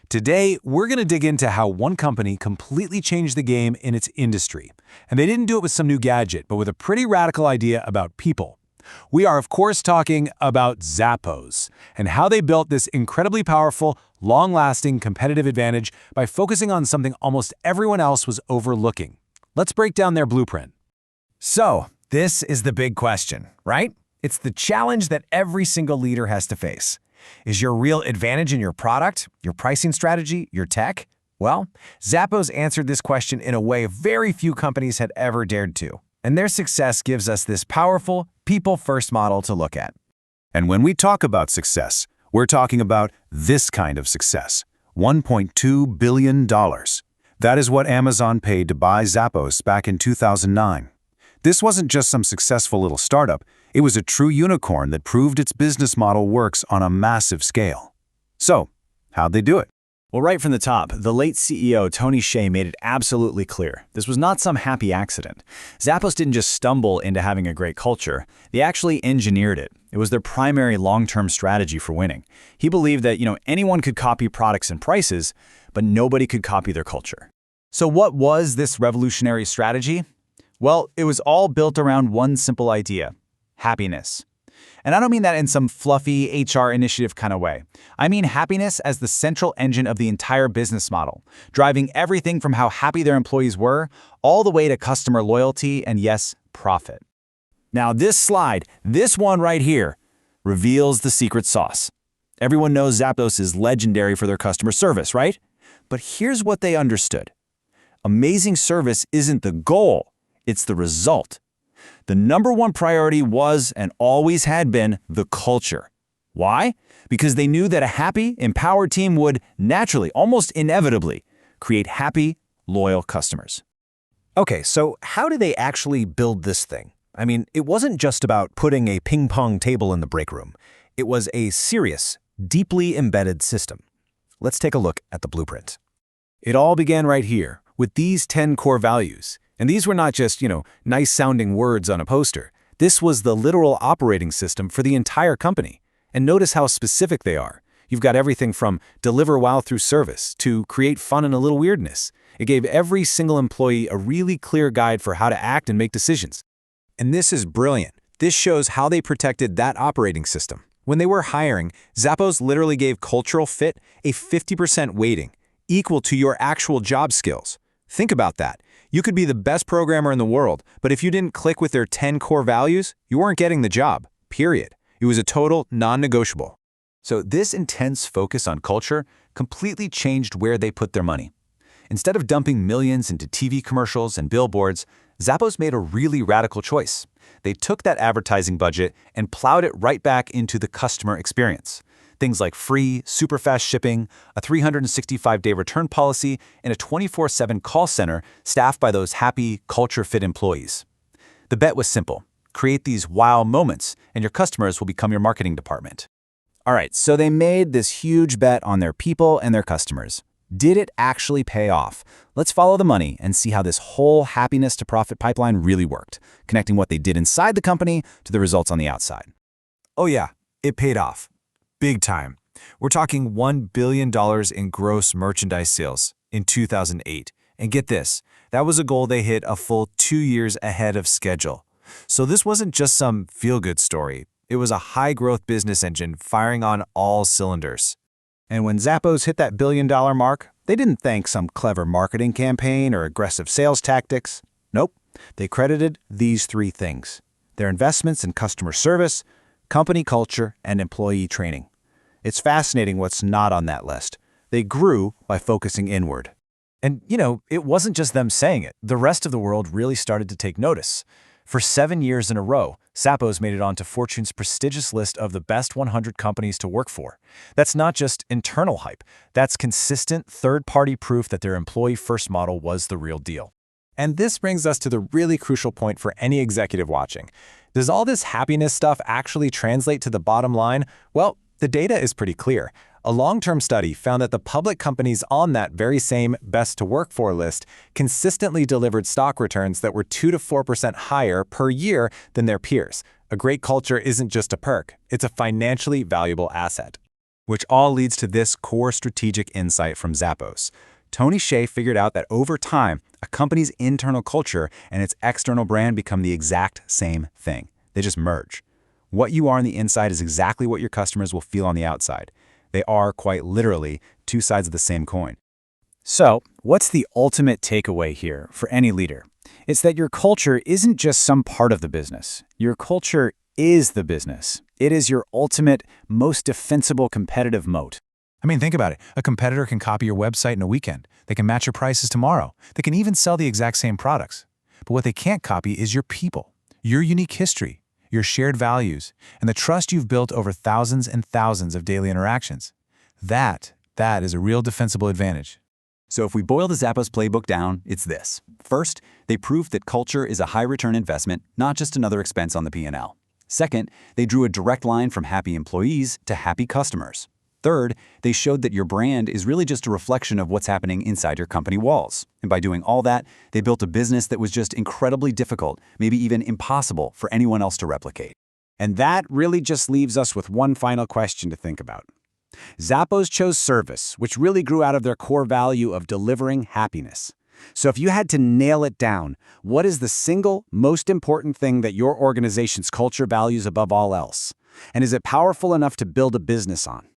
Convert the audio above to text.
Today, we're going to dig into how one company completely changed the game in its industry. And they didn't do it with some new gadget, but with a pretty radical idea about people. We are, of course, talking about Zappos and how they built this incredibly powerful, long-lasting competitive advantage by focusing on something almost everyone else was overlooking. Let's break down their blueprint. So, this is the big question, right? It's the challenge that every single leader has to face. Is your real advantage in your product, your pricing strategy, your tech? Well, Zappos answered this question in a way very few companies had ever dared to. And their success gives us this powerful, people-first model to look at. And when we talk about success, we're talking about this kind of success. $1.2 billion. That is what Amazon paid to buy Zappos back in 2009. This wasn't just some successful little startup. It was a true unicorn that proved its business model works on a massive scale. So, how'd they do it? Well, right from the top, the late CEO Tony Hsieh made it absolutely clear. This was not some happy accident. Zappos didn't just stumble into having a great culture. They actually engineered it. It was their primary long-term strategy for winning. He believed that, anyone could copy products and prices, but nobody could copy their culture. So what was this revolutionary strategy? Well, it was all built around one simple idea: happiness. And I don't mean that in some fluffy HR initiative kind of way. I mean happiness as the central engine of the entire business model, driving everything from how happy their employees were, all the way to customer loyalty and, yes, profit. Now this slide, this one right here, reveals the secret sauce. Everyone knows Zappos is legendary for their customer service, right? But here's what they understood. Amazing service isn't the goal, it's the result. The number one priority was and always had been the culture. Why? Because they knew that a happy, empowered team would naturally, almost inevitably, create happy, loyal customers. Okay, so how did they actually build this thing? I mean, it wasn't just about putting a ping pong table in the break room. It was a serious, deeply embedded system. Let's take a look at the blueprint. It all began right here, with these 10 core values. And these were not just, nice-sounding words on a poster. This was the literal operating system for the entire company. And notice how specific they are. You've got everything from deliver wow through service to create fun and a little weirdness. It gave every single employee a really clear guide for how to act and make decisions. And this is brilliant. This shows how they protected that operating system. When they were hiring, Zappos literally gave cultural fit a 50% weighting, equal to your actual job skills. Think about that. You could be the best programmer in the world, but if you didn't click with their 10 core values, you weren't getting the job, period. It was a total non-negotiable. So this intense focus on culture completely changed where they put their money. Instead of dumping millions into TV commercials and billboards, Zappos made a really radical choice. They took that advertising budget and plowed it right back into the customer experience. Things like free, super fast shipping, a 365-day return policy, and a 24/7 call center staffed by those happy, culture-fit employees. The bet was simple. Create these wow moments, and your customers will become your marketing department. All right, so they made this huge bet on their people and their customers. Did it actually pay off? Let's follow the money and see how this whole happiness to profit pipeline really worked, connecting what they did inside the company to the results on the outside. Oh yeah, it paid off. Big time. We're talking $1 billion in gross merchandise sales in 2008. And get this, that was a goal they hit a full 2 years ahead of schedule. So this wasn't just some feel-good story. It was a high-growth business engine firing on all cylinders. And when Zappos hit that billion-dollar mark, they didn't thank some clever marketing campaign or aggressive sales tactics. Nope. They credited these three things: their investments in customer service, company culture, and employee training. It's fascinating what's not on that list. They grew by focusing inward. And, it wasn't just them saying it. The rest of the world really started to take notice. For 7 years in a row, Zappos made it onto Fortune's prestigious list of the best 100 companies to work for. That's not just internal hype. That's consistent third-party proof that their employee-first model was the real deal. And this brings us to the really crucial point for any executive watching. Does all this happiness stuff actually translate to the bottom line? Well, the data is pretty clear. A long-term study found that the public companies on that very same best to work for list consistently delivered stock returns that were 2 to 4% higher per year than their peers. A great culture isn't just a perk, it's a financially valuable asset. Which all leads to this core strategic insight from Zappos. Tony Hsieh figured out that over time, a company's internal culture and its external brand become the exact same thing. They just merge. What you are on the inside is exactly what your customers will feel on the outside. They are, quite literally, two sides of the same coin. So, what's the ultimate takeaway here for any leader? It's that your culture isn't just some part of the business. Your culture is the business. It is your ultimate, most defensible competitive moat. I mean, think about it. A competitor can copy your website in a weekend. They can match your prices tomorrow. They can even sell the exact same products. But what they can't copy is your people, your unique history, your shared values, and the trust you've built over thousands and thousands of daily interactions. That is a real defensible advantage. So if we boil the Zappos playbook down, it's this. First, they proved that culture is a high-return investment, not just another expense on the P&L. Second, they drew a direct line from happy employees to happy customers. Third, they showed that your brand is really just a reflection of what's happening inside your company walls. And by doing all that, they built a business that was just incredibly difficult, maybe even impossible for anyone else to replicate. And that really just leaves us with one final question to think about. Zappos chose service, which really grew out of their core value of delivering happiness. So if you had to nail it down, what is the single most important thing that your organization's culture values above all else? And is it powerful enough to build a business on?